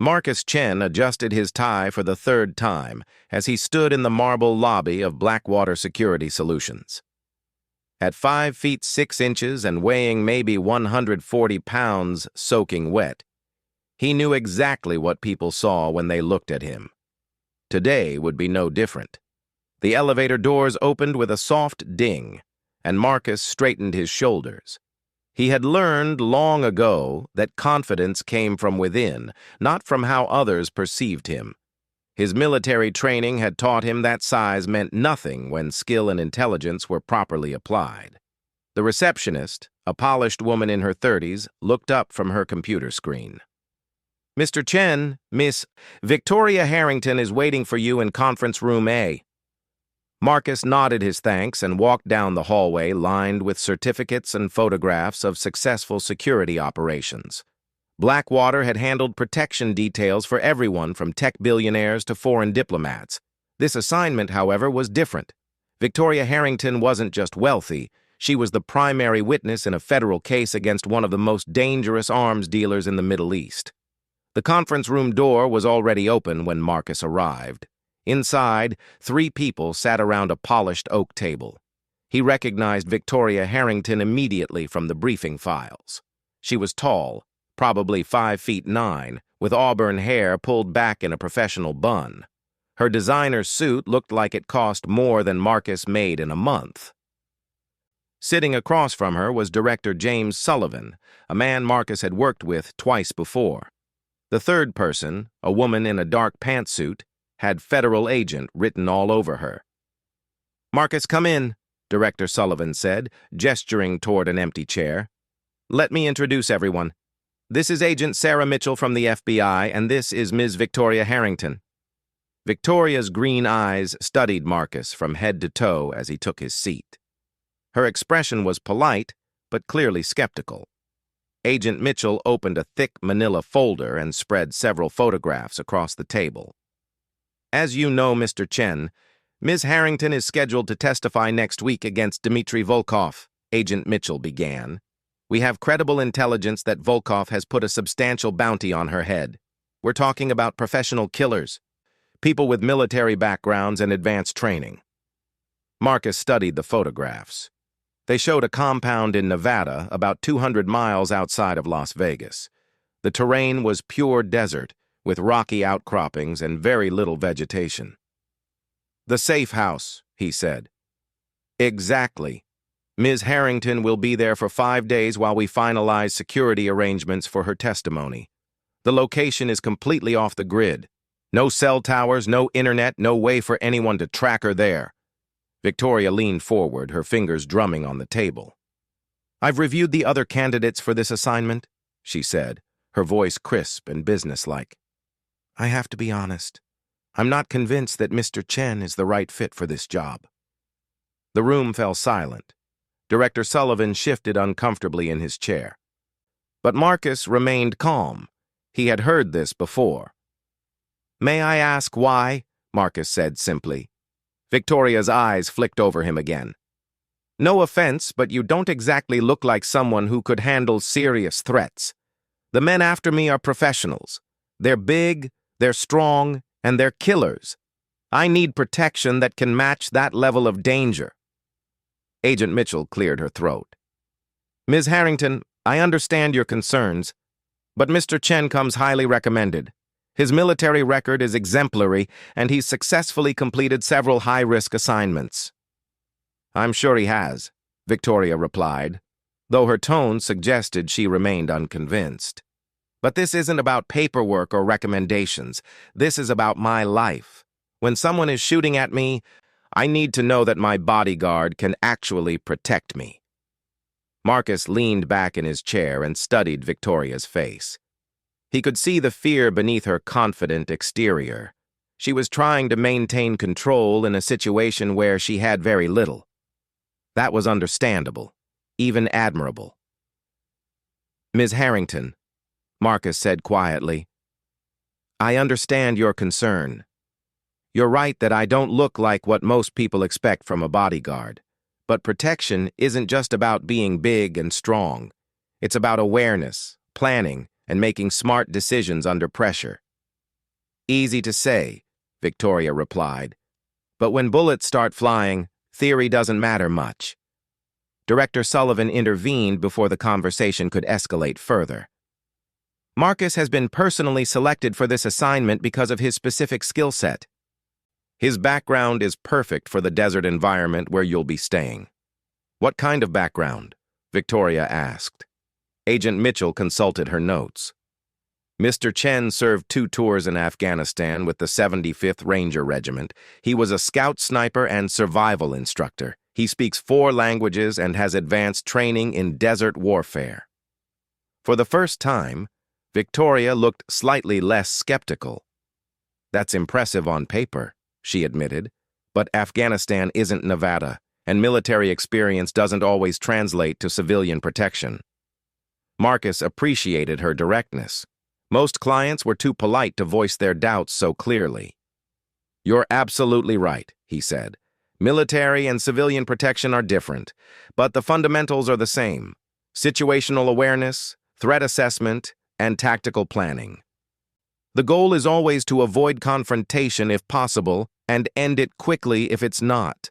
Marcus Chen adjusted his tie for the third time as he stood in the marble lobby of Blackwater Security Solutions. At 5 feet 6 inches and weighing maybe 140 pounds soaking wet, he knew exactly what people saw when they looked at him. Today would be no different. The elevator doors opened with a soft ding, and Marcus straightened his shoulders. He had learned long ago that confidence came from within, not from how others perceived him. His military training had taught him that size meant nothing when skill and intelligence were properly applied. The receptionist, a polished woman in her 30s, looked up from her computer screen. "Mr. Chen, Miss Victoria Harrington is waiting for you in conference room A." Marcus nodded his thanks and walked down the hallway lined with certificates and photographs of successful security operations. Blackwater had handled protection details for everyone from tech billionaires to foreign diplomats. This assignment, however, was different. Victoria Harrington wasn't just wealthy, she was the primary witness in a federal case against one of the most dangerous arms dealers in the Middle East. The conference room door was already open when Marcus arrived. Inside, 3 people sat around a polished oak table. He recognized Victoria Harrington immediately from the briefing files. She was tall, probably 5 feet 9, with auburn hair pulled back in a professional bun. Her designer suit looked like it cost more than Marcus made in a month. Sitting across from her was Director James Sullivan, a man Marcus had worked with twice before. The third person, a woman in a dark pantsuit, had federal agent written all over her. "Marcus, come in," Director Sullivan said, gesturing toward an empty chair. "Let me introduce everyone. This is Agent Sarah Mitchell from the FBI, and this is Ms. Victoria Harrington." Victoria's green eyes studied Marcus from head to toe as he took his seat. Her expression was polite, but clearly skeptical. Agent Mitchell opened a thick manila folder and spread several photographs across the table. "As you know, Mr. Chen, Ms. Harrington is scheduled to testify next week against Dmitry Volkov," Agent Mitchell began. "We have credible intelligence that Volkov has put a substantial bounty on her head. We're talking about professional killers, people with military backgrounds and advanced training." Marcus studied the photographs. They showed a compound in Nevada about 200 miles outside of Las Vegas. The terrain was pure desert, with rocky outcroppings and very little vegetation. "The safe house," he said. "Exactly. Ms. Harrington will be there for 5 days while we finalize security arrangements for her testimony. The location is completely off the grid. No cell towers, no internet, no way for anyone to track her there." Victoria leaned forward, her fingers drumming on the table. "I've reviewed the other candidates for this assignment," she said, her voice crisp and businesslike. "I have to be honest. I'm not convinced that Mr. Chen is the right fit for this job." The room fell silent. Director Sullivan shifted uncomfortably in his chair. But Marcus remained calm. He had heard this before. "May I ask why?" Marcus said simply. Victoria's eyes flicked over him again. "No offense, but you don't exactly look like someone who could handle serious threats. The men after me are professionals. They're big, they're strong, and they're killers. I need protection that can match that level of danger." Agent Mitchell cleared her throat. "Ms. Harrington, I understand your concerns, but Mr. Chen comes highly recommended. His military record is exemplary, and he's successfully completed several high-risk assignments." "I'm sure he has," Victoria replied, though her tone suggested she remained unconvinced. "But this isn't about paperwork or recommendations. This is about my life. When someone is shooting at me, I need to know that my bodyguard can actually protect me." Marcus leaned back in his chair and studied Victoria's face. He could see the fear beneath her confident exterior. She was trying to maintain control in a situation where she had very little. That was understandable, even admirable. "Ms. Harrington," Marcus said quietly, "I understand your concern. You're right that I don't look like what most people expect from a bodyguard. But protection isn't just about being big and strong. It's about awareness, planning, and making smart decisions under pressure. Easy to say, Victoria replied. But when bullets start flying, theory doesn't matter much. Director Sullivan intervened before the conversation could escalate further. Marcus has been personally selected for this assignment because of his specific skill set. His background is perfect for the desert environment where you'll be staying. What kind of background? Victoria asked. Agent Mitchell consulted her notes. Mr. Chen served 2 tours in Afghanistan with the 75th Ranger Regiment. He was a scout sniper and survival instructor. He speaks 4 languages and has advanced training in desert warfare. For the first time, Victoria looked slightly less skeptical. That's impressive on paper, she admitted, but Afghanistan isn't Nevada, and military experience doesn't always translate to civilian protection. Marcus appreciated her directness. Most clients were too polite to voice their doubts so clearly. You're absolutely right, he said. Military and civilian protection are different, but the fundamentals are the same. Situational awareness, threat assessment, and tactical planning. The goal is always to avoid confrontation if possible and end it quickly if it's not.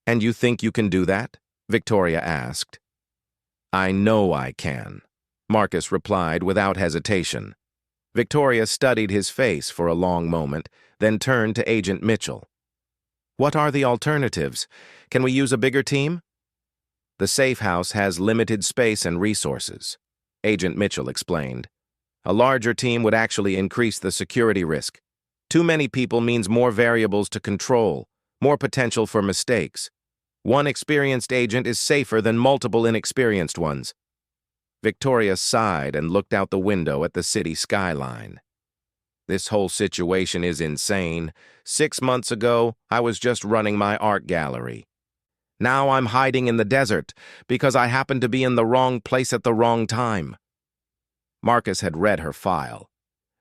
And you think you can do that? Victoria asked. I know I can, Marcus replied without hesitation. Victoria studied his face for a long moment, then turned to Agent Mitchell. What are the alternatives? Can we use a bigger team? The safe house has limited space and resources, Agent Mitchell explained. A larger team would actually increase the security risk. Too many people means more variables to control, more potential for mistakes. One experienced agent is safer than multiple inexperienced ones. Victoria sighed and looked out the window at the city skyline. This whole situation is insane. 6 months ago, I was just running my art gallery. Now I'm hiding in the desert because I happened to be in the wrong place at the wrong time. Marcus had read her file.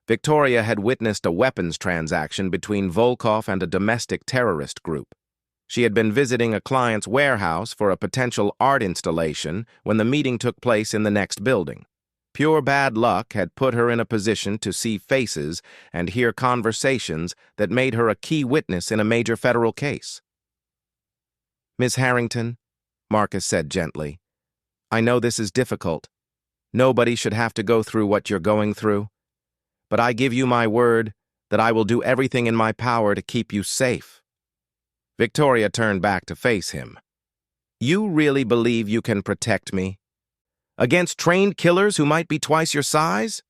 Victoria had witnessed a weapons transaction between Volkov and a domestic terrorist group. She had been visiting a client's warehouse for a potential art installation when the meeting took place in the next building. Pure bad luck had put her in a position to see faces and hear conversations that made her a key witness in a major federal case. Ms. Harrington, Marcus said gently, I know this is difficult. Nobody should have to go through what you're going through. But I give you my word that I will do everything in my power to keep you safe. Victoria turned back to face him. You really believe you can protect me? Against trained killers who might be twice your size?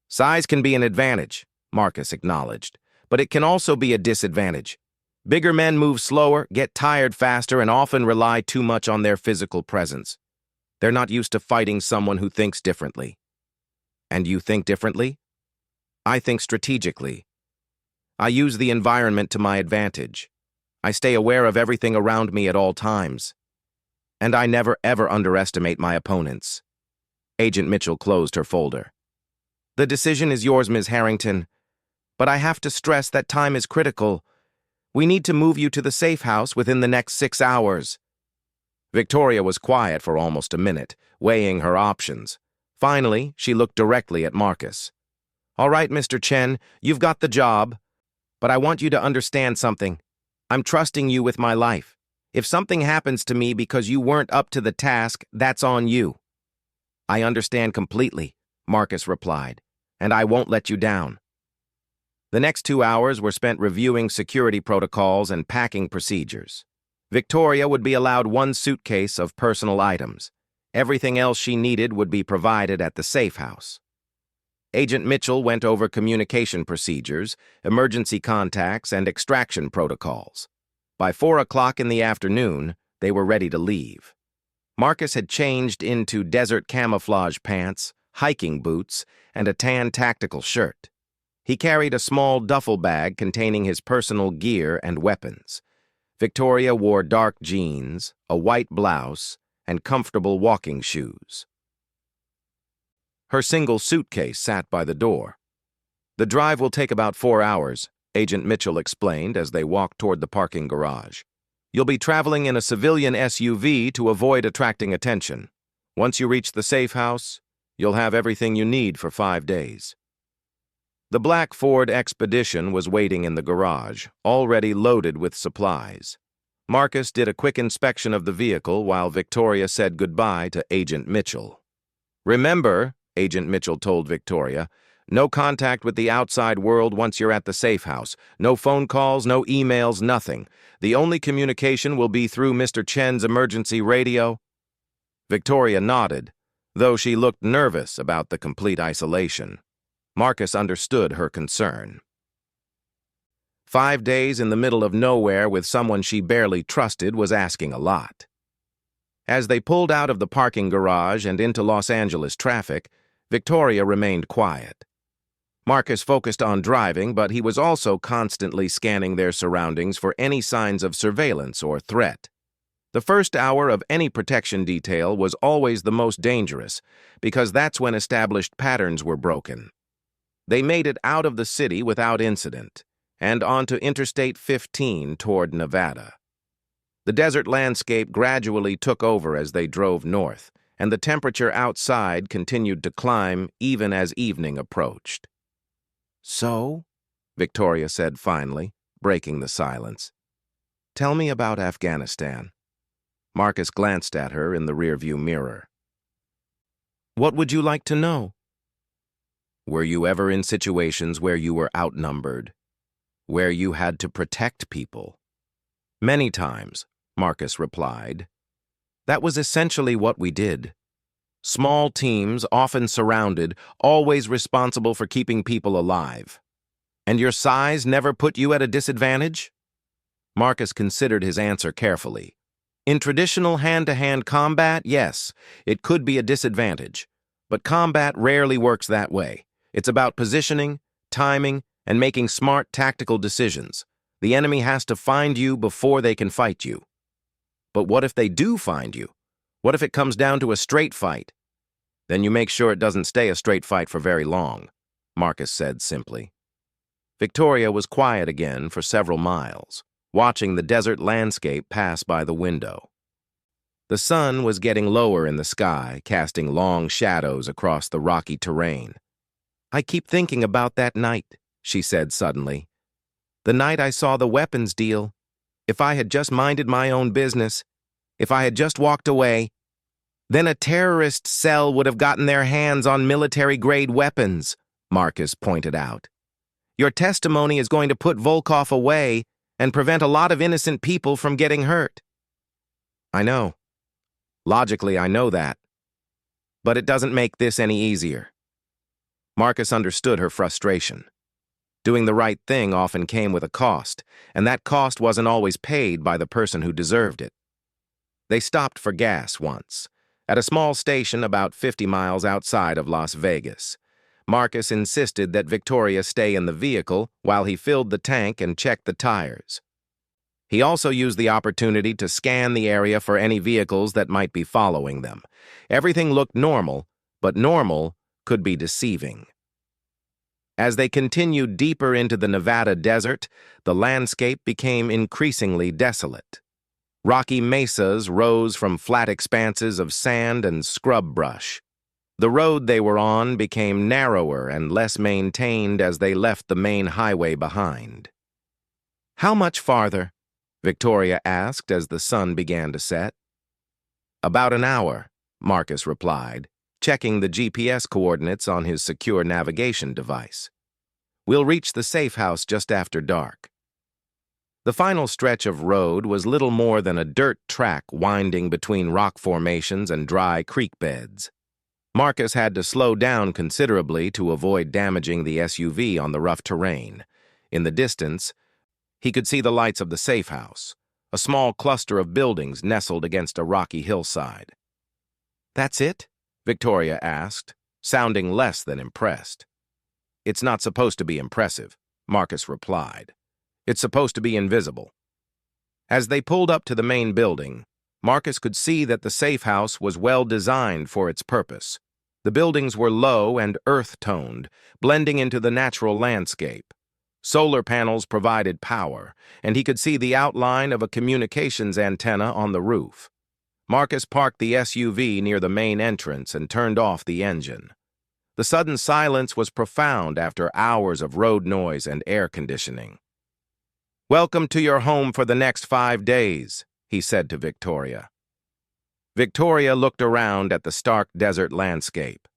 Size can be an advantage, Marcus acknowledged, but it can also be a disadvantage. Bigger men move slower, get tired faster, and often rely too much on their physical presence. They're not used to fighting someone who thinks differently. And you think differently? I think strategically. I use the environment to my advantage. I stay aware of everything around me at all times. And I never ever underestimate my opponents. Agent Mitchell closed her folder. The decision is yours, Ms. Harrington. But I have to stress that time is critical. We need to move you to the safe house within the next 6 hours. Victoria was quiet for almost a minute, weighing her options. Finally, she looked directly at Marcus. All right, Mr. Chen, you've got the job. But I want you to understand something. I'm trusting you with my life. If something happens to me because you weren't up to the task, that's on you. I understand completely, Marcus replied, and I won't let you down. The next 2 hours were spent reviewing security protocols and packing procedures. Victoria would be allowed 1 suitcase of personal items. Everything else she needed would be provided at the safe house. Agent Mitchell went over communication procedures, emergency contacts, and extraction protocols. By 4 o'clock in the afternoon, they were ready to leave. Marcus had changed into desert camouflage pants, hiking boots, and a tan tactical shirt. He carried a small duffel bag containing his personal gear and weapons. Victoria wore dark jeans, a white blouse, and comfortable walking shoes. Her single suitcase sat by the door. The drive will take about 4 hours, Agent Mitchell explained as they walked toward the parking garage. You'll be traveling in a civilian SUV to avoid attracting attention. Once you reach the safe house, you'll have everything you need for 5 days. The black Ford Expedition was waiting in the garage, already loaded with supplies. Marcus did a quick inspection of the vehicle while Victoria said goodbye to Agent Mitchell. "Remember," Agent Mitchell told Victoria, "no contact with the outside world once you're at the safe house. No phone calls, no emails, nothing. The only communication will be through Mr. Chen's emergency radio." Victoria nodded, though she looked nervous about the complete isolation. Marcus understood her concern. 5 days in the middle of nowhere with someone she barely trusted was asking a lot. As they pulled out of the parking garage and into Los Angeles traffic, Victoria remained quiet. Marcus focused on driving, but he was also constantly scanning their surroundings for any signs of surveillance or threat. The first hour of any protection detail was always the most dangerous, because that's when established patterns were broken. They made it out of the city without incident, and onto Interstate 15 toward Nevada. The desert landscape gradually took over as they drove north, and the temperature outside continued to climb even as evening approached. "So," Victoria said finally, breaking the silence, "tell me about Afghanistan." Marcus glanced at her in the rearview mirror. "What would you like to know?" "Were you ever in situations where you were outnumbered? Where you had to protect people?" "Many times," Marcus replied. "That was essentially what we did. Small teams, often surrounded, always responsible for keeping people alive. And your size never put you at a disadvantage?" Marcus considered his answer carefully. "In traditional hand-to-hand combat, yes, it could be a disadvantage. But combat rarely works that way. It's about positioning, timing, and making smart tactical decisions. The enemy has to find you before they can fight you. But what if they do find you? What if it comes down to a straight fight? Then you make sure it doesn't stay a straight fight for very long," Marcus said simply. Victoria was quiet again for several miles, watching the desert landscape pass by the window. The sun was getting lower in the sky, casting long shadows across the rocky terrain. "I keep thinking about that night," she said suddenly. "The night I saw the weapons deal. If I had just minded my own business, if I had just walked away, then a terrorist cell would have gotten their hands on military-grade weapons," Marcus pointed out. "Your testimony is going to put Volkov away and prevent a lot of innocent people from getting hurt." "I know. Logically, I know that. But it doesn't make this any easier." Marcus understood her frustration. Doing the right thing often came with a cost, and that cost wasn't always paid by the person who deserved it. They stopped for gas once, at a small station about 50 miles outside of Las Vegas. Marcus insisted that Victoria stay in the vehicle while he filled the tank and checked the tires. He also used the opportunity to scan the area for any vehicles that might be following them. Everything looked normal, but normal could be deceiving. As they continued deeper into the Nevada desert, the landscape became increasingly desolate. Rocky mesas rose from flat expanses of sand and scrub brush. The road they were on became narrower and less maintained as they left the main highway behind. "How much farther?" Victoria asked as the sun began to set. "About an hour," Marcus replied, checking the GPS coordinates on his secure navigation device. "We'll reach the safe house just after dark." The final stretch of road was little more than a dirt track winding between rock formations and dry creek beds. Marcus had to slow down considerably to avoid damaging the SUV on the rough terrain. In the distance, he could see the lights of the safe house, a small cluster of buildings nestled against a rocky hillside. "That's it?" Victoria asked, sounding less than impressed. "It's not supposed to be impressive," Marcus replied. "It's supposed to be invisible." As they pulled up to the main building, Marcus could see that the safe house was well designed for its purpose. The buildings were low and earth-toned, blending into the natural landscape. Solar panels provided power, and he could see the outline of a communications antenna on the roof. Marcus parked the SUV near the main entrance and turned off the engine. The sudden silence was profound after hours of road noise and air conditioning. "Welcome to your home for the next 5 days," he said to Victoria. Victoria looked around at the stark desert landscape,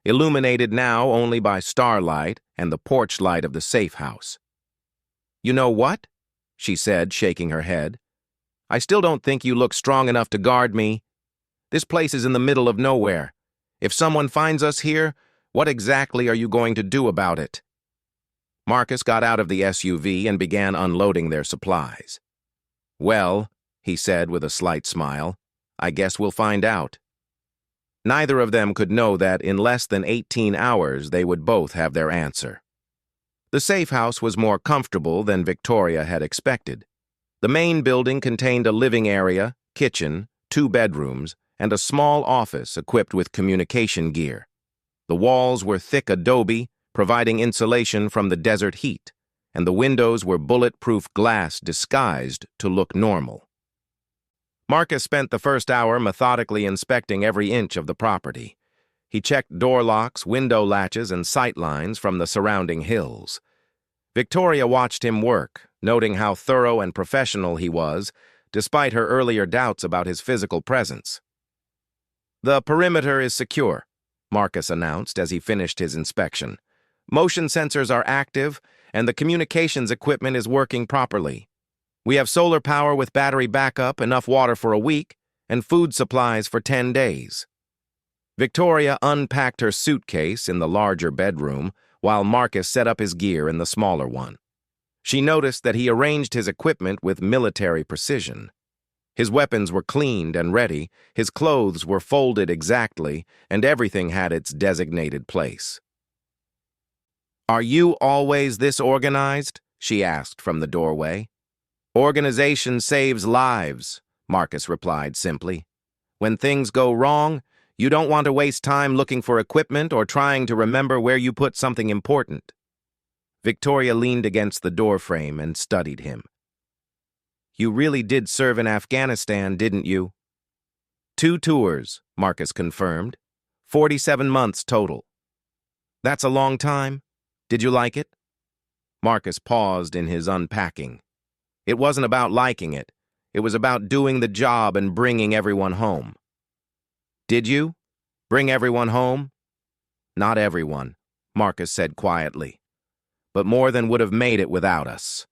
illuminated now only by starlight and the porch light of the safe house. "You know what?" she said, shaking her head. "I still don't think you look strong enough to guard me. This place is in the middle of nowhere. If someone finds us here, what exactly are you going to do about it?" Marcus got out of the SUV and began unloading their supplies. "Well," he said with a slight smile, "I guess we'll find out." Neither of them could know that in less than 18 hours they would both have their answer. The safe house was more comfortable than Victoria had expected. The main building contained a living area, kitchen, 2 bedrooms, and a small office equipped with communication gear. The walls were thick adobe, providing insulation from the desert heat, and the windows were bulletproof glass disguised to look normal. Marcus spent the first hour methodically inspecting every inch of the property. He checked door locks, window latches, and sight lines from the surrounding hills. Victoria watched him work, noting how thorough and professional he was, despite her earlier doubts about his physical presence. "The perimeter is secure," Marcus announced as he finished his inspection. "Motion sensors are active, and the communications equipment is working properly. We have solar power with battery backup, enough water for a week, and food supplies for 10 days. Victoria unpacked her suitcase in the larger bedroom, while Marcus set up his gear in the smaller one. She noticed that he arranged his equipment with military precision. His weapons were cleaned and ready, his clothes were folded exactly, and everything had its designated place. "Are you always this organized?" she asked from the doorway. "Organization saves lives," Marcus replied simply. "When things go wrong, you don't want to waste time looking for equipment or trying to remember where you put something important." Victoria leaned against the doorframe and studied him. "You really did serve in Afghanistan, didn't you?" "2 tours," Marcus confirmed. 47 months total." "That's a long time. Did you like it?" Marcus paused in his unpacking. It wasn't about liking it. It was about doing the job and bringing everyone home. "Did you? Bring everyone home?" "Not everyone," Marcus said quietly, "but more than would have made it without us."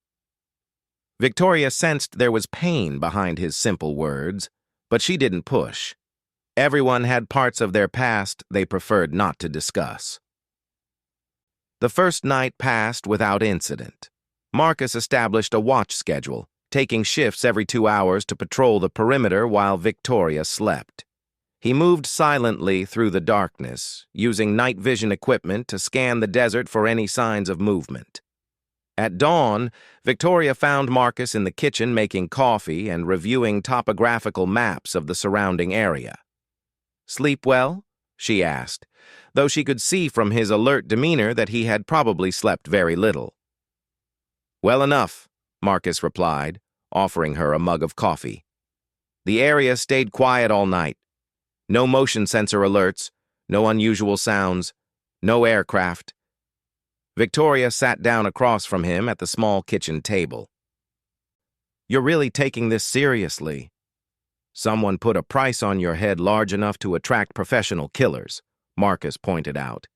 Victoria sensed there was pain behind his simple words, but she didn't push. Everyone had parts of their past they preferred not to discuss. The first night passed without incident. Marcus established a watch schedule, taking shifts every 2 hours to patrol the perimeter while Victoria slept. He moved silently through the darkness, using night vision equipment to scan the desert for any signs of movement. At dawn, Victoria found Marcus in the kitchen making coffee and reviewing topographical maps of the surrounding area. "Sleep well?" she asked, though she could see from his alert demeanor that he had probably slept very little. "Well enough," Marcus replied, offering her a mug of coffee. "The area stayed quiet all night. No motion sensor alerts, no unusual sounds, no aircraft." Victoria sat down across from him at the small kitchen table. "You're really taking this seriously. Someone put a price on your head large enough to attract professional killers," Marcus pointed out.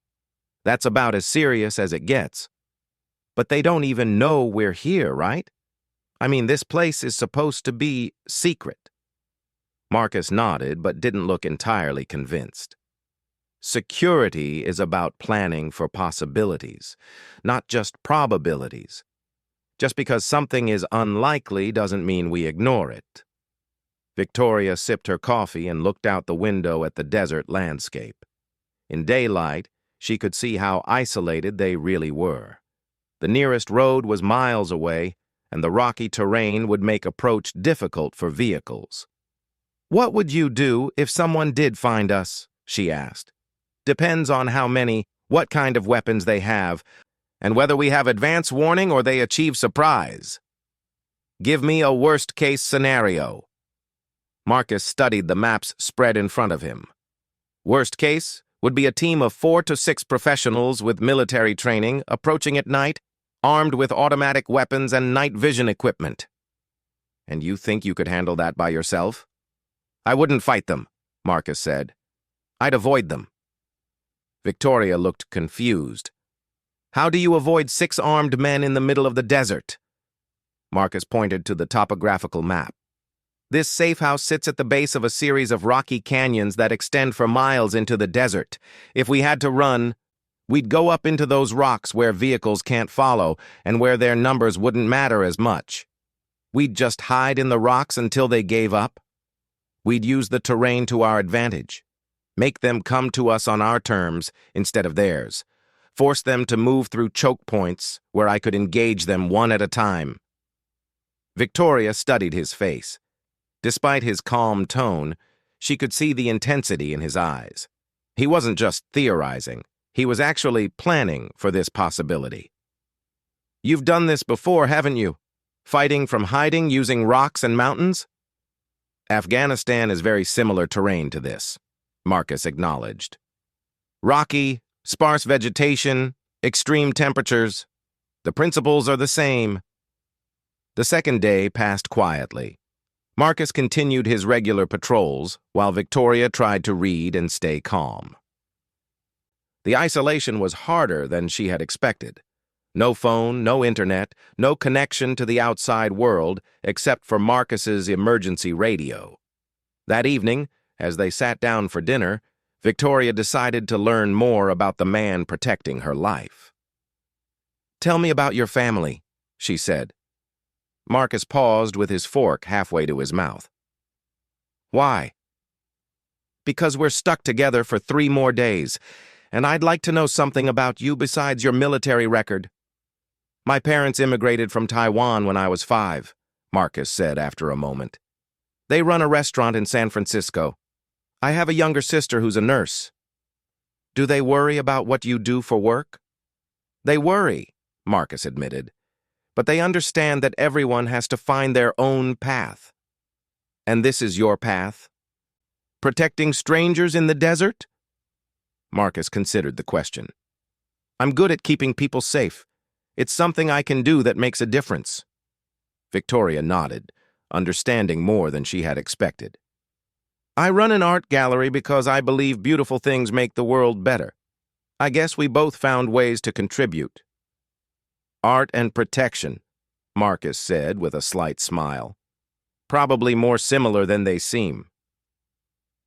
"That's about as serious as it gets. But they don't even know we're here, right? I mean, this place is supposed to be secret." Marcus nodded, but didn't look entirely convinced. "Security is about planning for possibilities, not just probabilities. Just because something is unlikely doesn't mean we ignore it." Victoria sipped her coffee and looked out the window at the desert landscape. In daylight, she could see how isolated they really were. The nearest road was miles away, and the rocky terrain would make approach difficult for vehicles. "What would you do if someone did find us?" she asked. "Depends on what kind of weapons they have, and whether we have advance warning or they achieve surprise. Give me a worst-case scenario." Marcus studied the maps spread in front of him. "Worst case, would be a team of 4 to 6 professionals with military training approaching at night, armed with automatic weapons and night vision equipment. And you think you could handle that by yourself? I wouldn't fight them, Marcus said. I'd avoid them. Victoria looked confused. How do you avoid 6 armed men in the middle of the desert? Marcus pointed to the topographical map. This safe house sits at the base of a series of rocky canyons that extend for miles into the desert. If we had to run, we'd go up into those rocks where vehicles can't follow and where their numbers wouldn't matter as much. We'd just hide in the rocks until they gave up. We'd use the terrain to our advantage. Make them come to us on our terms instead of theirs. Force them to move through choke points where I could engage them one at a time. Victoria studied his face. Despite his calm tone, she could see the intensity in his eyes. He wasn't just theorizing. He was actually planning for this possibility. You've done this before, haven't you? Fighting from hiding using rocks and mountains? Afghanistan is very similar terrain to this, Marcus acknowledged. Rocky, sparse vegetation, extreme temperatures. The principles are the same. The second day passed quietly. Marcus continued his regular patrols, while Victoria tried to read and stay calm. The isolation was harder than she had expected. No phone, no internet, no connection to the outside world except for Marcus's emergency radio. That evening, as they sat down for dinner, Victoria decided to learn more about the man protecting her life. "Tell me about your family," she said. Marcus paused with his fork halfway to his mouth. "Why?" "Because we're stuck together for 3 more days, and I'd like to know something about you besides your military record." "My parents immigrated from Taiwan when I was 5, Marcus said after a moment. "They run a restaurant in San Francisco. I have a younger sister who's a nurse." "Do they worry about what you do for work?" "They worry," Marcus admitted. "But they understand that everyone has to find their own path." "And this is your path? Protecting strangers in the desert?" Marcus considered the question. "I'm good at keeping people safe. It's something I can do that makes a difference." Victoria nodded, understanding more than she had expected. "I run an art gallery because I believe beautiful things make the world better. I guess we both found ways to contribute." "Art and protection," Marcus said with a slight smile. "Probably more similar than they seem."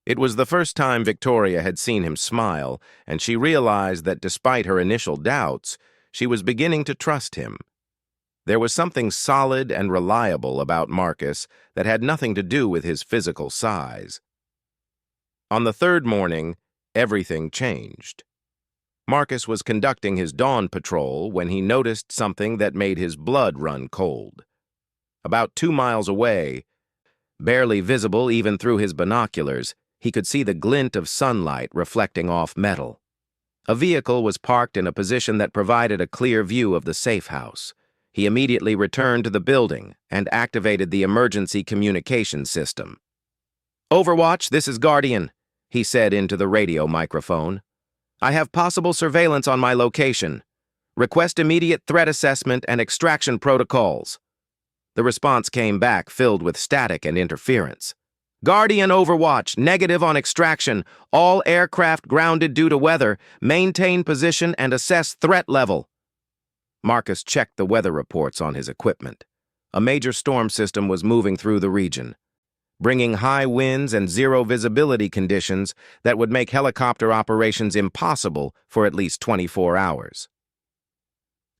It was the first time Victoria had seen him smile, and she realized that despite her initial doubts, she was beginning to trust him. There was something solid and reliable about Marcus that had nothing to do with his physical size. On the 3rd morning, everything changed. Marcus was conducting his dawn patrol when he noticed something that made his blood run cold. About 2 miles away, barely visible even through his binoculars, he could see the glint of sunlight reflecting off metal. A vehicle was parked in a position that provided a clear view of the safe house. He immediately returned to the building and activated the emergency communication system. "Overwatch, this is Guardian," he said into the radio microphone. "I have possible surveillance on my location. Request immediate threat assessment and extraction protocols." The response came back filled with static and interference. "Guardian Overwatch, negative on extraction. All aircraft grounded due to weather. Maintain position and assess threat level." Marcus checked the weather reports on his equipment. A major storm system was moving through the region, bringing high winds and zero visibility conditions that would make helicopter operations impossible for at least 24 hours.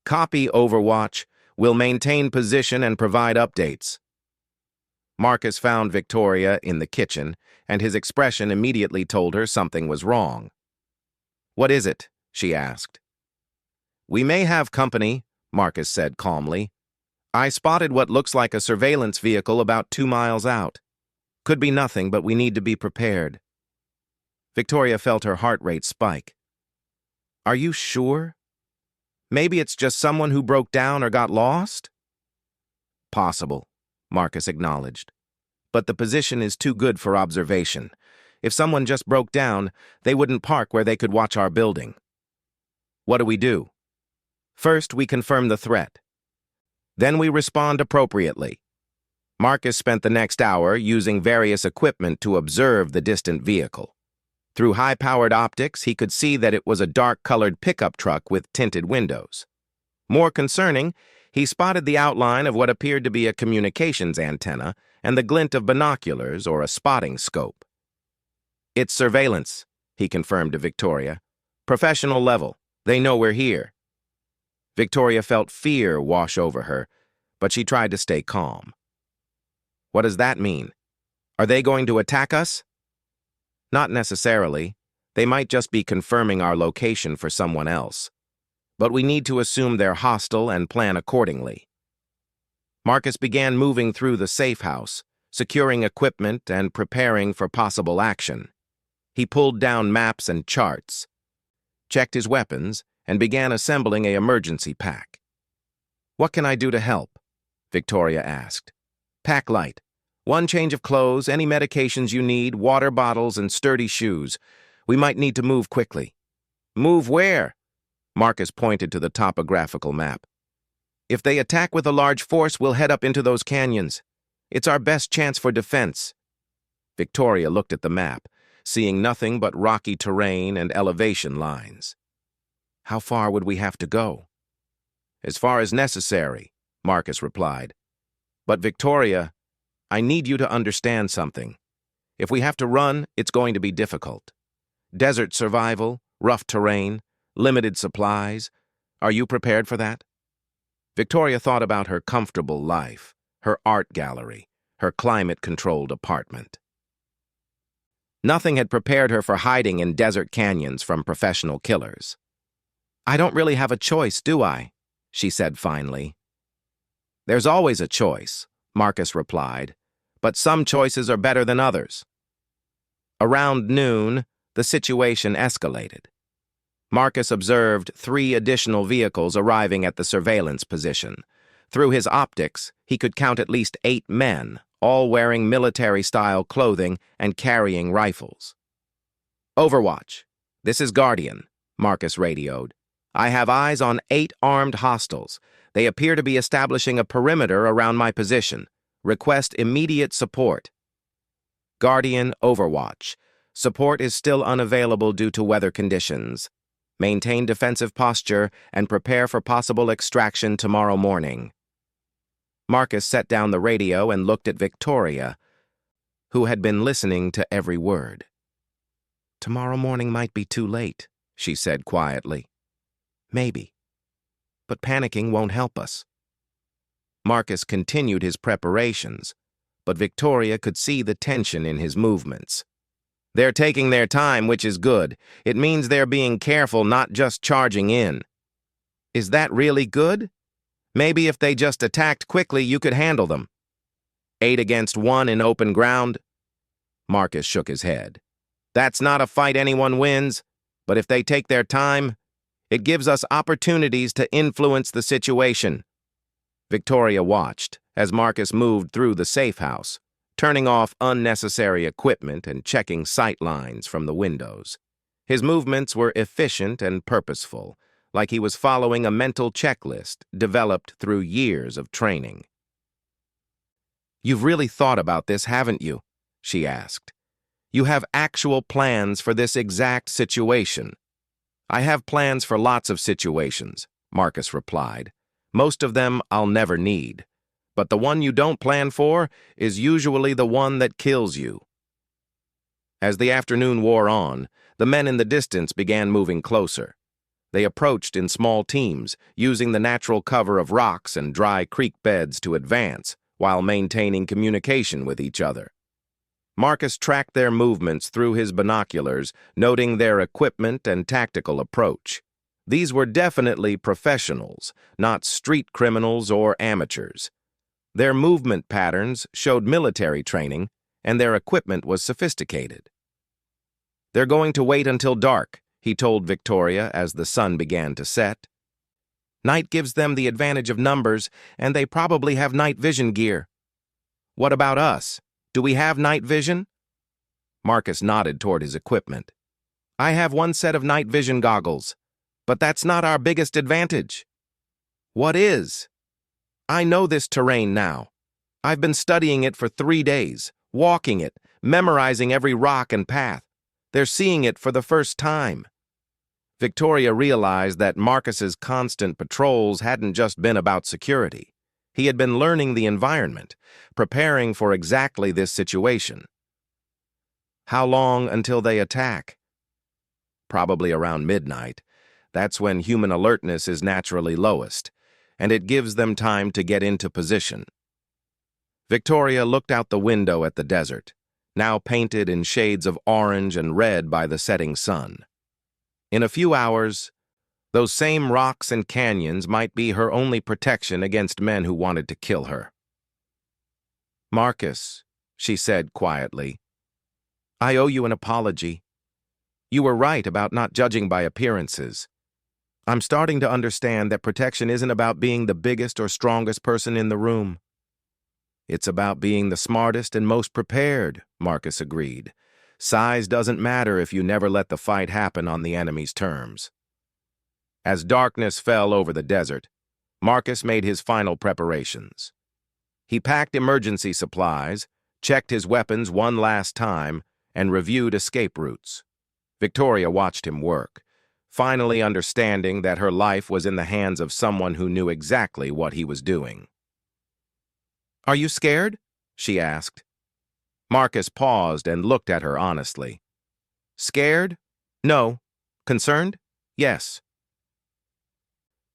"Copy, Overwatch. Will maintain position and provide updates." Marcus found Victoria in the kitchen, and his expression immediately told her something was wrong. "What is it?" she asked. "We may have company," Marcus said calmly. "I spotted what looks like a surveillance vehicle about 2 miles out. Could be nothing, but we need to be prepared." Victoria felt her heart rate spike. "Are you sure? Maybe it's just someone who broke down or got lost?" "Possible," Marcus acknowledged. "But the position is too good for observation. If someone just broke down, they wouldn't park where they could watch our building. What do we do? First, we confirm the threat. Then we respond appropriately. Marcus spent the next hour using various equipment to observe the distant vehicle. Through high-powered optics, he could see that it was a dark-colored pickup truck with tinted windows. More concerning, he spotted the outline of what appeared to be a communications antenna and the glint of binoculars or a spotting scope. "It's surveillance," he confirmed to Victoria. "Professional level. They know we're here." Victoria felt fear wash over her, but she tried to stay calm. "What does that mean? Are they going to attack us?" "Not necessarily. They might just be confirming our location for someone else. But we need to assume they're hostile and plan accordingly." Marcus began moving through the safe house, securing equipment and preparing for possible action. He pulled down maps and charts, checked his weapons, and began assembling an emergency pack. "What can I do to help?" Victoria asked. "Pack light. One change of clothes, any medications you need, water bottles, and sturdy shoes. We might need to move quickly." "Move where?" Marcus pointed to the topographical map. "If they attack with a large force, we'll head up into those canyons. It's our best chance for defense." Victoria looked at the map, seeing nothing but rocky terrain and elevation lines. "How far would we have to go?" "As far as necessary," Marcus replied. "But Victoria, I need you to understand something. If we have to run, it's going to be difficult. Desert survival, rough terrain, limited supplies. Are you prepared for that?" Victoria thought about her comfortable life, her art gallery, her climate-controlled apartment. Nothing had prepared her for hiding in desert canyons from professional killers. "I don't really have a choice, do I?" she said finally. "There's always a choice," Marcus replied, "but some choices are better than others." Around noon, the situation escalated. Marcus observed 3 additional vehicles arriving at the surveillance position. Through his optics, he could count at least 8 men, all wearing military-style clothing and carrying rifles. "Overwatch, this is Guardian," Marcus radioed. "I have eyes on 8 armed hostiles. They appear to be establishing a perimeter around my position. Request immediate support." Guardian, Overwatch. Support is still unavailable due to weather conditions. Maintain defensive posture and prepare for possible extraction tomorrow morning. Marcus set down the radio and looked at Victoria, who had been listening to every word. "Tomorrow morning might be too late," she said quietly. "Maybe. But panicking won't help us." Marcus continued his preparations, but Victoria could see the tension in his movements. "They're taking their time, which is good. It means they're being careful, not just charging in." "Is that really good? Maybe if they just attacked quickly, you could handle them." 8 against 1 in open ground? Marcus shook his head. "That's not a fight anyone wins, but if they take their time, it gives us opportunities to influence the situation." Victoria watched as Marcus moved through the safe house, turning off unnecessary equipment and checking sight lines from the windows. His movements were efficient and purposeful, like he was following a mental checklist developed through years of training. "You've really thought about this, haven't you?" she asked. "You have actual plans for this exact situation." "I have plans for lots of situations," Marcus replied. "Most of them I'll never need. But the one you don't plan for is usually the one that kills you." As the afternoon wore on, the men in the distance began moving closer. They approached in small teams, using the natural cover of rocks and dry creek beds to advance, while maintaining communication with each other. Marcus tracked their movements through his binoculars, noting their equipment and tactical approach. These were definitely professionals, not street criminals or amateurs. Their movement patterns showed military training, and their equipment was sophisticated. "They're going to wait until dark," he told Victoria as the sun began to set. "Night gives them the advantage of numbers, and they probably have night vision gear." "What about us? Do we have night vision?" Marcus nodded toward his equipment. I have one set of night vision goggles, but that's not our biggest advantage. What is? I know this terrain now. I've been studying it for 3 days, walking it, memorizing every rock and path. They're seeing it for the first time. Victoria realized that Marcus's constant patrols hadn't just been about security. He had been learning the environment, preparing for exactly this situation. How long until they attack? Probably around midnight. That's when human alertness is naturally lowest, and it gives them time to get into position. Victoria looked out the window at the desert, now painted in shades of orange and red by the setting sun. In a few hours, those same rocks and canyons might be her only protection against men who wanted to kill her. Marcus, she said quietly, I owe you an apology. You were right about not judging by appearances. I'm starting to understand that protection isn't about being the biggest or strongest person in the room. It's about being the smartest and most prepared, Marcus agreed. Size doesn't matter if you never let the fight happen on the enemy's terms. As darkness fell over the desert, Marcus made his final preparations. He packed emergency supplies, checked his weapons one last time, and reviewed escape routes. Victoria watched him work, finally understanding that her life was in the hands of someone who knew exactly what he was doing. Are you scared? She asked. Marcus paused and looked at her honestly. Scared? No. Concerned? Yes.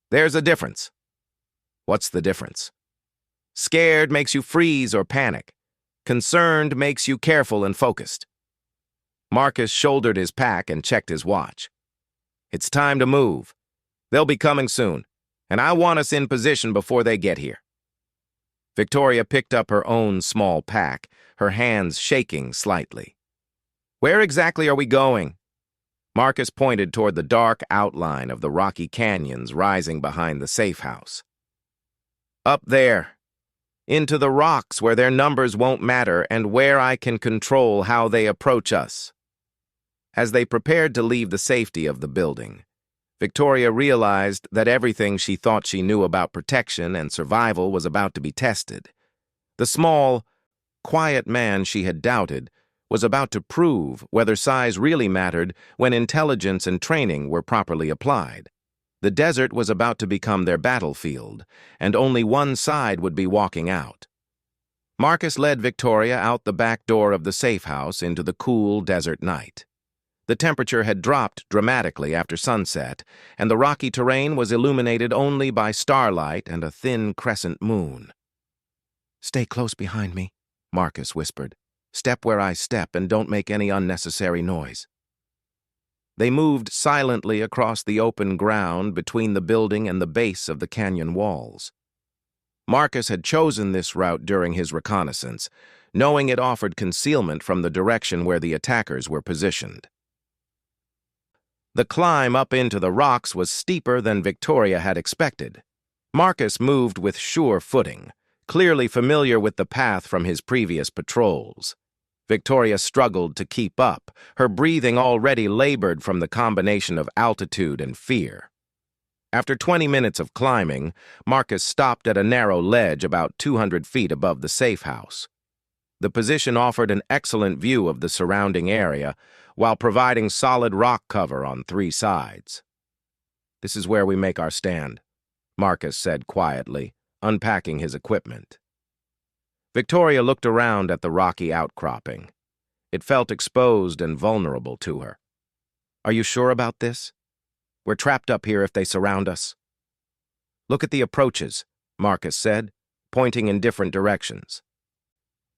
There's a difference. What's the difference? Scared makes you freeze or panic. Concerned makes you careful and focused. Marcus shouldered his pack and checked his watch. It's time to move. They'll be coming soon, and I want us in position before they get here. Victoria picked up her own small pack, her hands shaking slightly. Where exactly are we going? Marcus pointed toward the dark outline of the rocky canyons rising behind the safe house. Up there. Into the rocks where their numbers won't matter and where I can control how they approach us. As they prepared to leave the safety of the building, Victoria realized that everything she thought she knew about protection and survival was about to be tested. The small, quiet man she had doubted was about to prove whether size really mattered when intelligence and training were properly applied. The desert was about to become their battlefield, and only one side would be walking out. Marcus led Victoria out the back door of the safe house into the cool desert night. The temperature had dropped dramatically after sunset, and the rocky terrain was illuminated only by starlight and a thin crescent moon. Stay close behind me, Marcus whispered. Step where I step and don't make any unnecessary noise. They moved silently across the open ground between the building and the base of the canyon walls. Marcus had chosen this route during his reconnaissance, knowing it offered concealment from the direction where the attackers were positioned. The climb up into the rocks was steeper than Victoria had expected. Marcus moved with sure footing, clearly familiar with the path from his previous patrols. Victoria struggled to keep up, her breathing already labored from the combination of altitude and fear. After 20 minutes of climbing, Marcus stopped at a narrow ledge about 200 feet above the safe house. The position offered an excellent view of the surrounding area, while providing solid rock cover on 3 sides. This is where we make our stand, Marcus said quietly, unpacking his equipment. Victoria looked around at the rocky outcropping. It felt exposed and vulnerable to her. Are you sure about this? We're trapped up here if they surround us. Look at the approaches, Marcus said, pointing in different directions.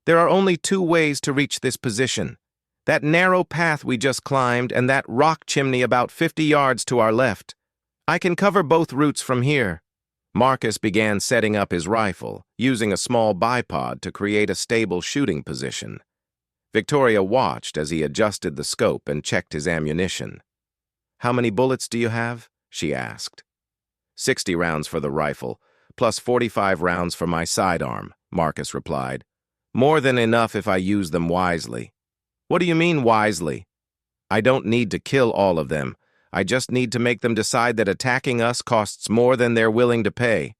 There are only 2 ways to reach this position. That narrow path we just climbed and that rock chimney about 50 yards to our left. I can cover both routes from here. Marcus began setting up his rifle, using a small bipod to create a stable shooting position. Victoria watched as he adjusted the scope and checked his ammunition. How many bullets do you have? She asked. 60 rounds for the rifle, plus 45 rounds for my sidearm, Marcus replied. More than enough if I use them wisely. What do you mean wisely? I don't need to kill all of them. I just need to make them decide that attacking us costs more than they're willing to pay.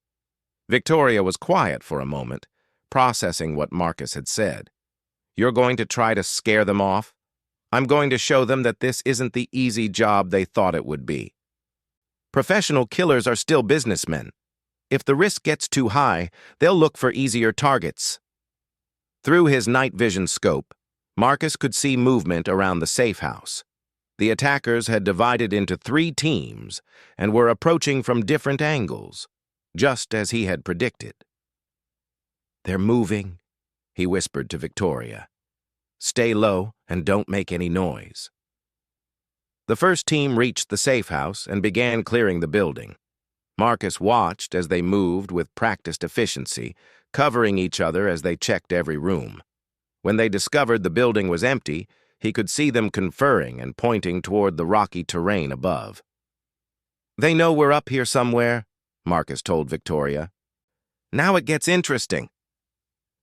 Victoria was quiet for a moment, processing what Marcus had said. You're going to try to scare them off? I'm going to show them that this isn't the easy job they thought it would be. Professional killers are still businessmen. If the risk gets too high, they'll look for easier targets. Through his night vision scope, Marcus could see movement around the safe house. The attackers had divided into 3 teams and were approaching from different angles, just as he had predicted. They're moving, he whispered to Victoria. Stay low and don't make any noise. The first team reached the safe house and began clearing the building. Marcus watched as they moved with practiced efficiency, covering each other as they checked every room. When they discovered the building was empty, he could see them conferring and pointing toward the rocky terrain above. They know we're up here somewhere, Marcus told Victoria. Now it gets interesting.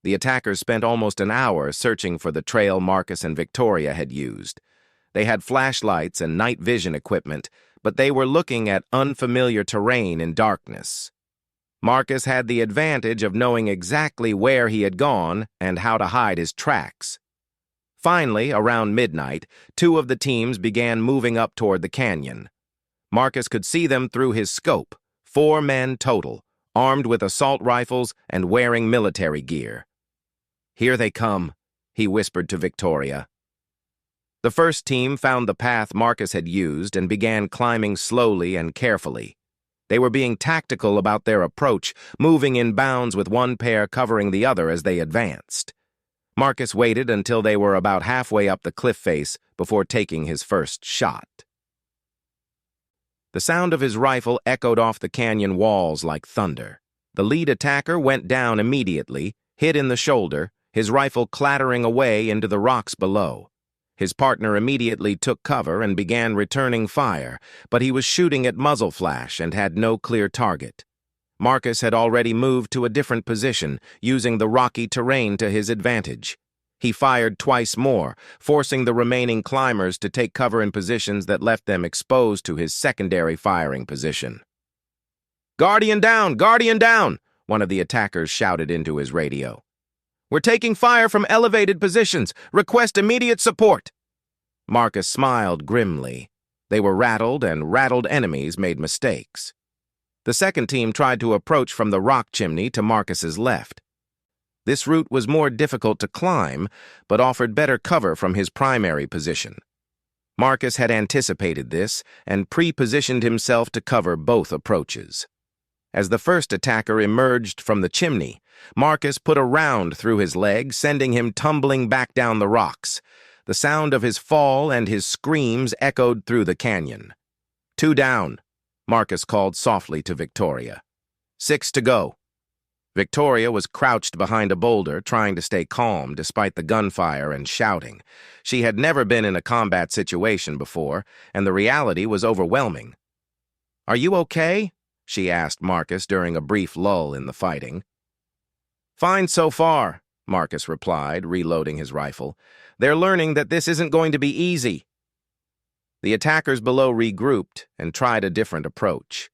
The attackers spent almost an hour searching for the trail Marcus and Victoria had used. They had flashlights and night vision equipment, but they were looking at unfamiliar terrain in darkness. Marcus had the advantage of knowing exactly where he had gone and how to hide his tracks. Finally, around midnight, 2 of the teams began moving up toward the canyon. Marcus could see them through his scope, 4 men total, armed with assault rifles and wearing military gear. Here they come, he whispered to Victoria. The first team found the path Marcus had used and began climbing slowly and carefully. They were being tactical about their approach, moving in bounds with one pair covering the other as they advanced. Marcus waited until they were about halfway up the cliff face before taking his first shot. The sound of his rifle echoed off the canyon walls like thunder. The lead attacker went down immediately, hit in the shoulder, his rifle clattering away into the rocks below. His partner immediately took cover and began returning fire, but he was shooting at muzzle flash and had no clear target. Marcus had already moved to a different position, using the rocky terrain to his advantage. He fired twice more, forcing the remaining climbers to take cover in positions that left them exposed to his secondary firing position. "Guardian down! Guardian down!" one of the attackers shouted into his radio. "We're taking fire from elevated positions. Request immediate support." Marcus smiled grimly. They were rattled, and rattled enemies made mistakes. The second team tried to approach from the rock chimney to Marcus's left. This route was more difficult to climb, but offered better cover from his primary position. Marcus had anticipated this and pre-positioned himself to cover both approaches. As the first attacker emerged from the chimney, Marcus put a round through his leg, sending him tumbling back down the rocks. The sound of his fall and his screams echoed through the canyon. 2 down, Marcus called softly to Victoria. 6 to go. Victoria was crouched behind a boulder, trying to stay calm despite the gunfire and shouting. She had never been in a combat situation before, and the reality was overwhelming. "Are you okay?" she asked Marcus during a brief lull in the fighting. "Fine so far," Marcus replied, reloading his rifle. "They're learning that this isn't going to be easy." The attackers below regrouped and tried a different approach.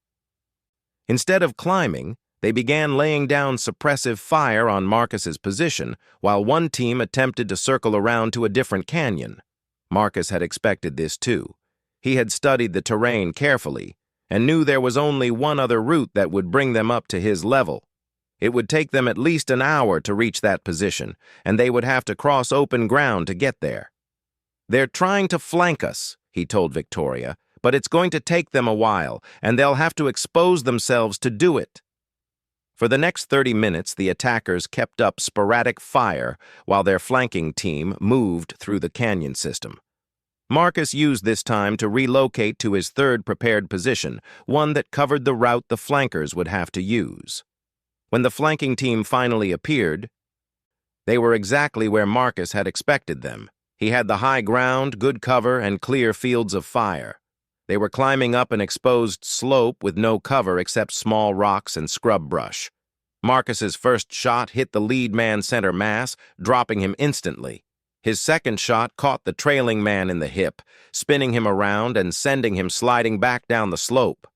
Instead of climbing, they began laying down suppressive fire on Marcus's position, while one team attempted to circle around to a different canyon. Marcus had expected this too. He had studied the terrain carefully and knew there was only one other route that would bring them up to his level. It would take them at least an hour to reach that position, and they would have to cross open ground to get there. "They're trying to flank us," he told Victoria, "but it's going to take them a while, and they'll have to expose themselves to do it." For the next 30 minutes, the attackers kept up sporadic fire while their flanking team moved through the canyon system. Marcus used this time to relocate to his third prepared position, one that covered the route the flankers would have to use. When the flanking team finally appeared, they were exactly where Marcus had expected them. He had the high ground, good cover, and clear fields of fire. They were climbing up an exposed slope with no cover except small rocks and scrub brush. Marcus's first shot hit the lead man's center mass, dropping him instantly. His second shot caught the trailing man in the hip, spinning him around and sending him sliding back down the slope.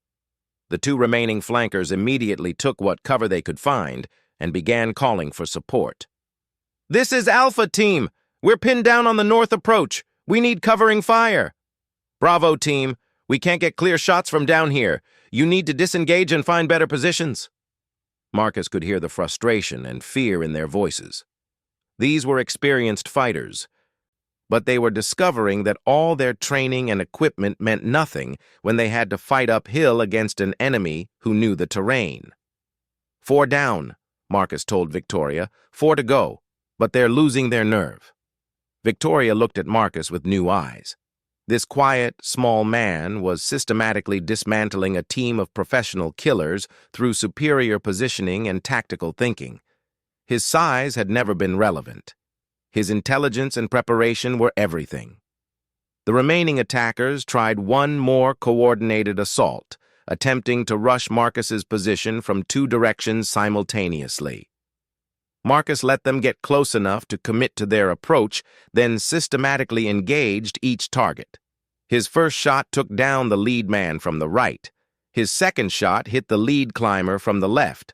The two remaining flankers immediately took what cover they could find and began calling for support. "This is Alpha Team! We're pinned down on the north approach. We need covering fire." "Bravo Team! We can't get clear shots from down here. You need to disengage and find better positions." Marcus could hear the frustration and fear in their voices. These were experienced fighters, but they were discovering that all their training and equipment meant nothing when they had to fight uphill against an enemy who knew the terrain. "4 down," Marcus told Victoria. 4 to go, but they're losing their nerve." Victoria looked at Marcus with new eyes. This quiet, small man was systematically dismantling a team of professional killers through superior positioning and tactical thinking. His size had never been relevant. His intelligence and preparation were everything. The remaining attackers tried one more coordinated assault, attempting to rush Marcus's position from 2 directions simultaneously. Marcus let them get close enough to commit to their approach, then systematically engaged each target. His first shot took down the lead man from the right. His second shot hit the lead climber from the left.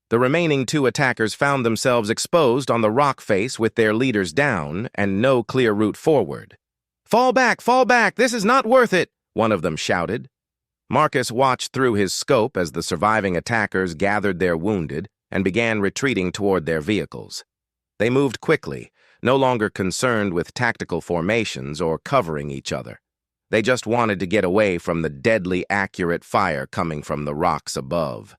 The remaining 2 attackers found themselves exposed on the rock face with their leaders down and no clear route forward. Fall back! This is not worth it!" one of them shouted. Marcus watched through his scope as the surviving attackers gathered their wounded and began retreating toward their vehicles. They moved quickly, no longer concerned with tactical formations or covering each other. They just wanted to get away from the deadly accurate fire coming from the rocks above.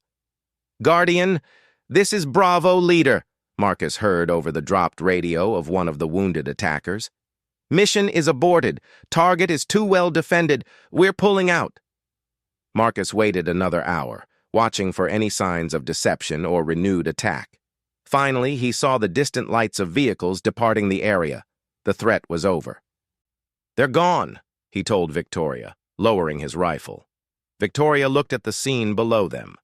"Guardian, this is Bravo Leader," Marcus heard over the dropped radio of one of the wounded attackers. "Mission is aborted. Target is too well defended. We're pulling out." Marcus waited another hour, watching for any signs of deception or renewed attack. Finally, he saw the distant lights of vehicles departing the area. The threat was over. "They're gone," he told Victoria, lowering his rifle. Victoria looked at the scene below them.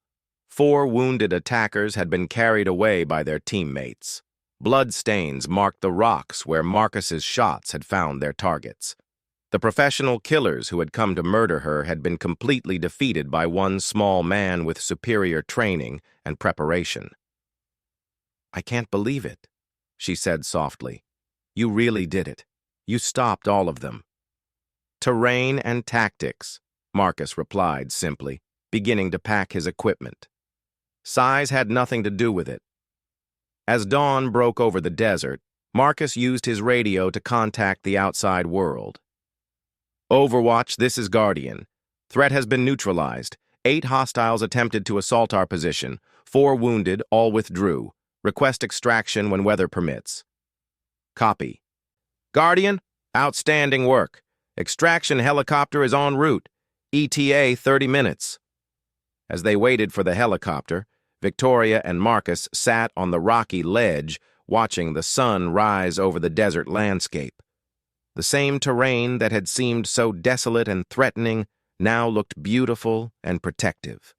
4 wounded attackers had been carried away by their teammates. Blood stains marked the rocks where Marcus's shots had found their targets. The professional killers who had come to murder her had been completely defeated by one small man with superior training and preparation. "I can't believe it," she said softly. "You really did it. You stopped all of them." "Terrain and tactics," Marcus replied simply, beginning to pack his equipment. Size had nothing to do with it. As dawn broke over the desert, Marcus used his radio to contact the outside world. "Overwatch, this is Guardian. Threat has been neutralized. 8 hostiles attempted to assault our position. 4 wounded, all withdrew. Request extraction when weather permits." "Copy." "Guardian, outstanding work. Extraction helicopter is en route. ETA 30 minutes. As they waited for the helicopter, Victoria and Marcus sat on the rocky ledge, watching the sun rise over the desert landscape. The same terrain that had seemed so desolate and threatening now looked beautiful and protective.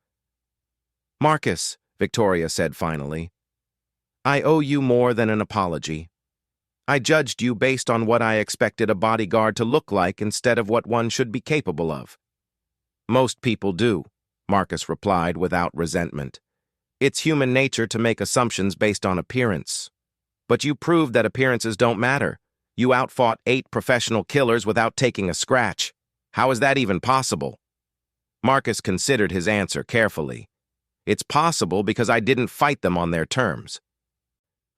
"Marcus," Victoria said finally, "I owe you more than an apology. I judged you based on what I expected a bodyguard to look like instead of what one should be capable of." "Most people do," Marcus replied without resentment. "It's human nature to make assumptions based on appearance. But you proved that appearances don't matter. You outfought 8 professional killers without taking a scratch. How is that even possible?" Marcus considered his answer carefully. "It's possible because I didn't fight them on their terms.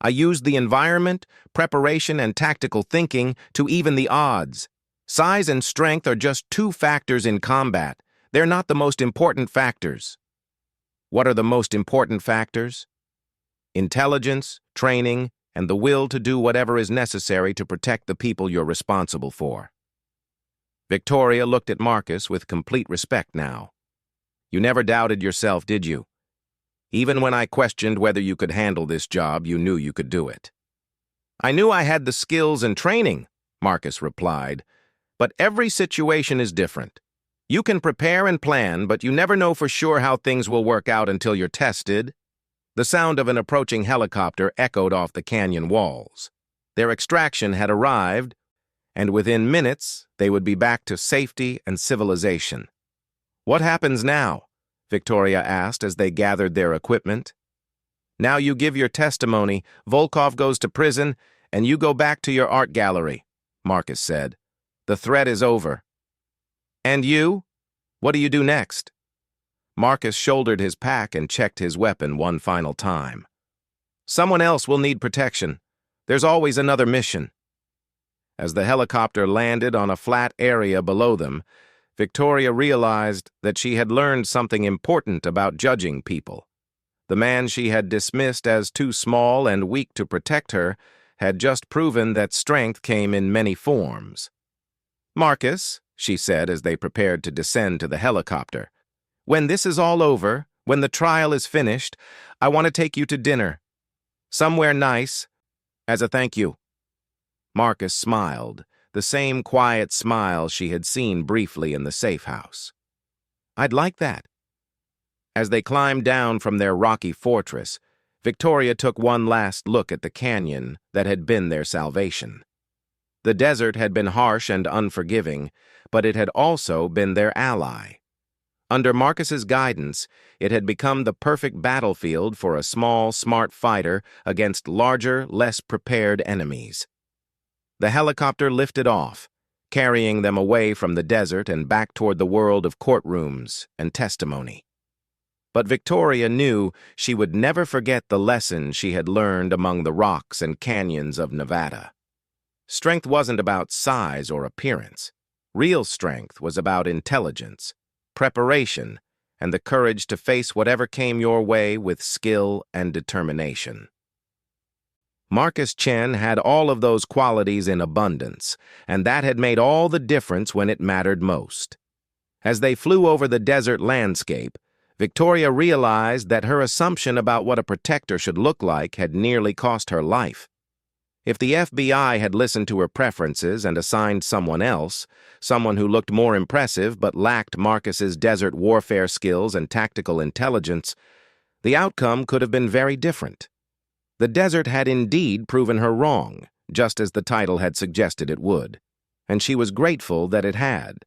I used the environment, preparation, and tactical thinking to even the odds. Size and strength are just 2 factors in combat. They're not the most important factors." "What are the most important factors?" "Intelligence, training, and the will to do whatever is necessary to protect the people you're responsible for." Victoria looked at Marcus with complete respect now. "You never doubted yourself, did you? Even when I questioned whether you could handle this job, you knew you could do it." "I knew I had the skills and training," Marcus replied, "but every situation is different. You can prepare and plan, but you never know for sure how things will work out until you're tested." The sound of an approaching helicopter echoed off the canyon walls. Their extraction had arrived, and within minutes they would be back to safety and civilization. "What happens now?" Victoria asked as they gathered their equipment. "Now you give your testimony, Volkov goes to prison, and you go back to your art gallery," Marcus said. "The threat is over." "And you? What do you do next?" Marcus shouldered his pack and checked his weapon one final time. "Someone else will need protection. There's always another mission." As the helicopter landed on a flat area below them, Victoria realized that she had learned something important about judging people. The man she had dismissed as too small and weak to protect her had just proven that strength came in many forms. "Marcus," she said as they prepared to descend to the helicopter, "when this is all over, when the trial is finished, I want to take you to dinner. Somewhere nice, as a thank you." Marcus smiled, the same quiet smile she had seen briefly in the safe house. "I'd like that." As they climbed down from their rocky fortress, Victoria took one last look at the canyon that had been their salvation. The desert had been harsh and unforgiving, but it had also been their ally. Under Marcus's guidance, it had become the perfect battlefield for a small, smart fighter against larger, less prepared enemies. The helicopter lifted off, carrying them away from the desert and back toward the world of courtrooms and testimony. But Victoria knew she would never forget the lesson she had learned among the rocks and canyons of Nevada. Strength wasn't about size or appearance. Real strength was about intelligence, preparation, and the courage to face whatever came your way with skill and determination. Marcus Chen had all of those qualities in abundance, and that had made all the difference when it mattered most. As they flew over the desert landscape, Victoria realized that her assumption about what a protector should look like had nearly cost her life. If the FBI had listened to her preferences and assigned someone else, someone who looked more impressive but lacked Marcus's desert warfare skills and tactical intelligence, the outcome could have been very different. The desert had indeed proven her wrong, just as the title had suggested it would, and she was grateful that it had.